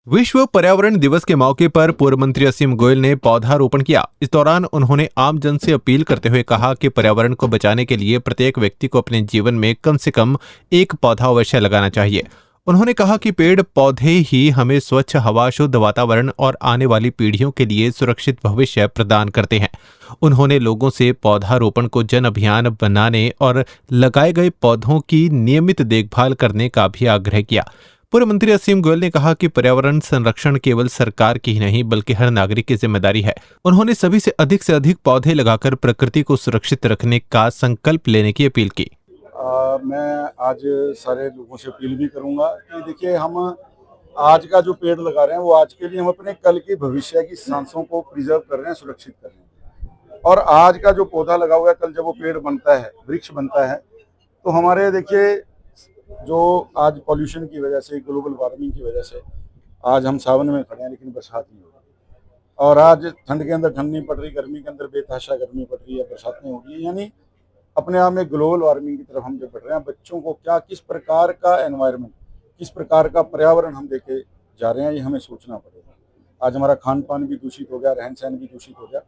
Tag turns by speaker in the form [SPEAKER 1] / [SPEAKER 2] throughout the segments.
[SPEAKER 1] विश्व पर्यावरण दिवस के मौके पर पूर्व मंत्री असीम गोयल ने पौधारोपण किया। इस दौरान उन्होंने आम जन से अपील करते हुए कहा कि पर्यावरण को बचाने के लिए प्रत्येक व्यक्ति को अपने जीवन में कम से कम एक पौधा अवश्य लगाना चाहिए। उन्होंने कहा कि पेड़ पौधे ही हमें स्वच्छ हवा, शुद्ध वातावरण और आने वाली पीढ़ियों के लिए सुरक्षित भविष्य प्रदान करते हैं। उन्होंने लोगों से पौधारोपण को जन अभियान बनाने और लगाए गए पौधों की नियमित देखभाल करने का भी आग्रह किया। पूर्व मंत्री असीम गोयल ने कहा कि पर्यावरण संरक्षण केवल सरकार की ही नहीं बल्कि हर नागरिक की जिम्मेदारी है। उन्होंने सभी से अधिक पौधे लगाकर प्रकृति को सुरक्षित रखने का संकल्प लेने की अपील की।
[SPEAKER 2] मैं आज सारे लोगों से अपील भी करूंगा कि देखिए, हम आज का जो पेड़ लगा रहे हैं वो आज के लिए हम अपने कल की भविष्य की सांसों को प्रिजर्व कर रहे हैं, सुरक्षित कर रहे हैं। और आज का जो पौधा लगा हुआ है, कल जब वो पेड़ बनता है, वृक्ष बनता है, तो हमारे देखिए जो आज पॉल्यूशन की वजह से, ग्लोबल वार्मिंग की वजह से आज हम सावन में खड़े हैं लेकिन बरसात नहीं हो रही, और आज ठंड के अंदर ठंड नहीं पड़ रही, गर्मी के अंदर बेतहाशा गर्मी पड़ रही है, बरसात नहीं हो रही है। यानी अपने आप में ग्लोबल वार्मिंग की तरफ हम जो बढ़ रहे हैं, बच्चों को क्या किस प्रकार का एनवायरनमेंट, किस प्रकार का पर्यावरण हम देके जा रहे हैं, ये हमें सोचना पड़ेगा। आज हमारा खान पान भी दूषित हो गया, रहन सहन भी दूषित हो गया।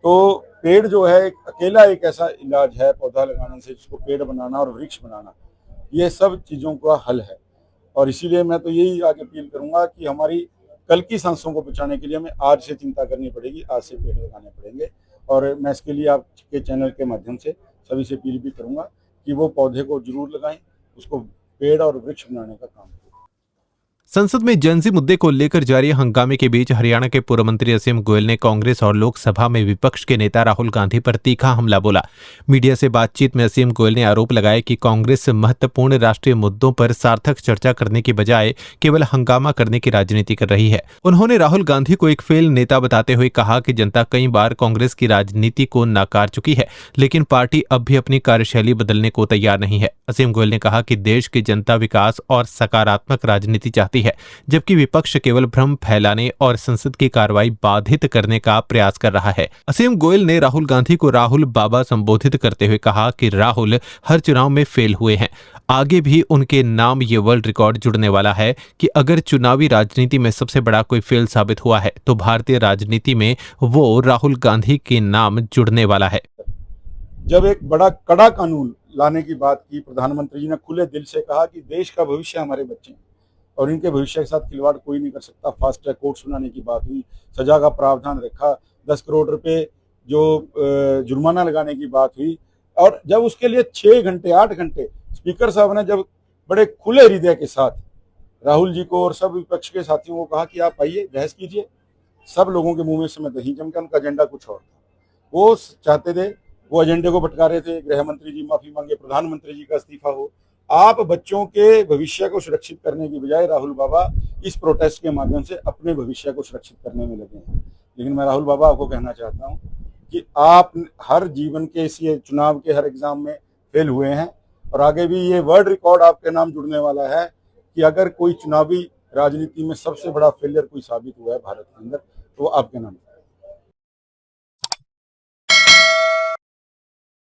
[SPEAKER 2] तो पेड़ जो है अकेला एक ऐसा इलाज है पौधा लगाने से, जिसको पेड़ बनाना और वृक्ष बनाना, ये सब चीज़ों का हल है। और इसीलिए मैं तो यही आज अपील करूंगा कि हमारी कल की सांसों को बचाने के लिए हमें आज से चिंता करनी पड़ेगी, आज से पेड़ लगाने पड़ेंगे। और मैं इसके लिए आपके चैनल के माध्यम से सभी से अपील भी करूंगा कि वो पौधे को जरूर लगाएं, उसको पेड़ और वृक्ष बनाने का काम करें।
[SPEAKER 1] संसद में जनजी मुद्दे को लेकर जारी हंगामे के बीच हरियाणा के पूर्व मंत्री असीम गोयल ने कांग्रेस और लोकसभा में विपक्ष के नेता राहुल गांधी पर तीखा हमला बोला। मीडिया से बातचीत में असीम गोयल ने आरोप लगाया कि कांग्रेस महत्वपूर्ण राष्ट्रीय मुद्दों पर सार्थक चर्चा करने की बजाय केवल हंगामा करने की राजनीति कर रही है। उन्होंने राहुल गांधी को एक फेल नेता बताते हुए कहा कि जनता कई बार कांग्रेस की राजनीति को नकार चुकी है, लेकिन पार्टी अब भी अपनी कार्यशैली बदलने को तैयार नहीं है। असीम गोयल ने कहा कि देश की जनता विकास और सकारात्मक राजनीति चाहती है, जबकि विपक्ष केवल भ्रम फैलाने और संसद की कार्रवाई बाधित करने का प्रयास कर रहा है। असीम गोयल ने राहुल गांधी को राहुल बाबा संबोधित करते हुए कहा कि राहुल हर चुनाव में फेल हुए हैं। आगे भी उनके नाम ये वर्ल्ड रिकॉर्ड जुड़ने वाला है कि अगर चुनावी राजनीति में सबसे बड़ा कोई फेल साबित हुआ है तो भारतीय राजनीति में वो राहुल गांधी के नाम जुड़ने वाला है।
[SPEAKER 2] जब एक बड़ा कड़ा कानून लाने की बात की, प्रधानमंत्री जी ने खुले दिल से कहा कि देश का भविष्य हमारे बच्चे हैं और इनके भविष्य के साथ खिलवाड़ कोई नहीं कर सकता। फास्ट ट्रैक कोर्ट सुनाने की बात हुई, सजा का प्रावधान रखा, 10 करोड़ रुपए जो जुर्माना लगाने की बात हुई। और जब उसके लिए 6 घंटे 8 घंटे स्पीकर साहब ने जब बड़े खुले हृदय के साथ राहुल जी को और सब विपक्ष के साथियों को कहा कि आप आइए बहस कीजिए, सब लोगों के मुंह में समय दही जम के, उनका एजेंडा कुछ और था। वो चाहते थे, वो एजेंडे को भटका रहे थे, गृह मंत्री जी माफी मांगे, प्रधानमंत्री जी का इस्तीफा हो। आप बच्चों के भविष्य को सुरक्षित करने की बजाय राहुल बाबा इस प्रोटेस्ट के माध्यम से अपने भविष्य को सुरक्षित करने में लगे हैं। लेकिन मैं राहुल बाबा आपको कहना चाहता हूं कि आप हर जीवन के इस चुनाव के हर एग्जाम में फेल हुए हैं और आगे भी ये वर्ल्ड रिकॉर्ड आपके नाम जुड़ने वाला है कि अगर कोई चुनावी राजनीति में सबसे बड़ा फेलियर कोई साबित हुआ है भारत के अंदर, तो वो आपके नाम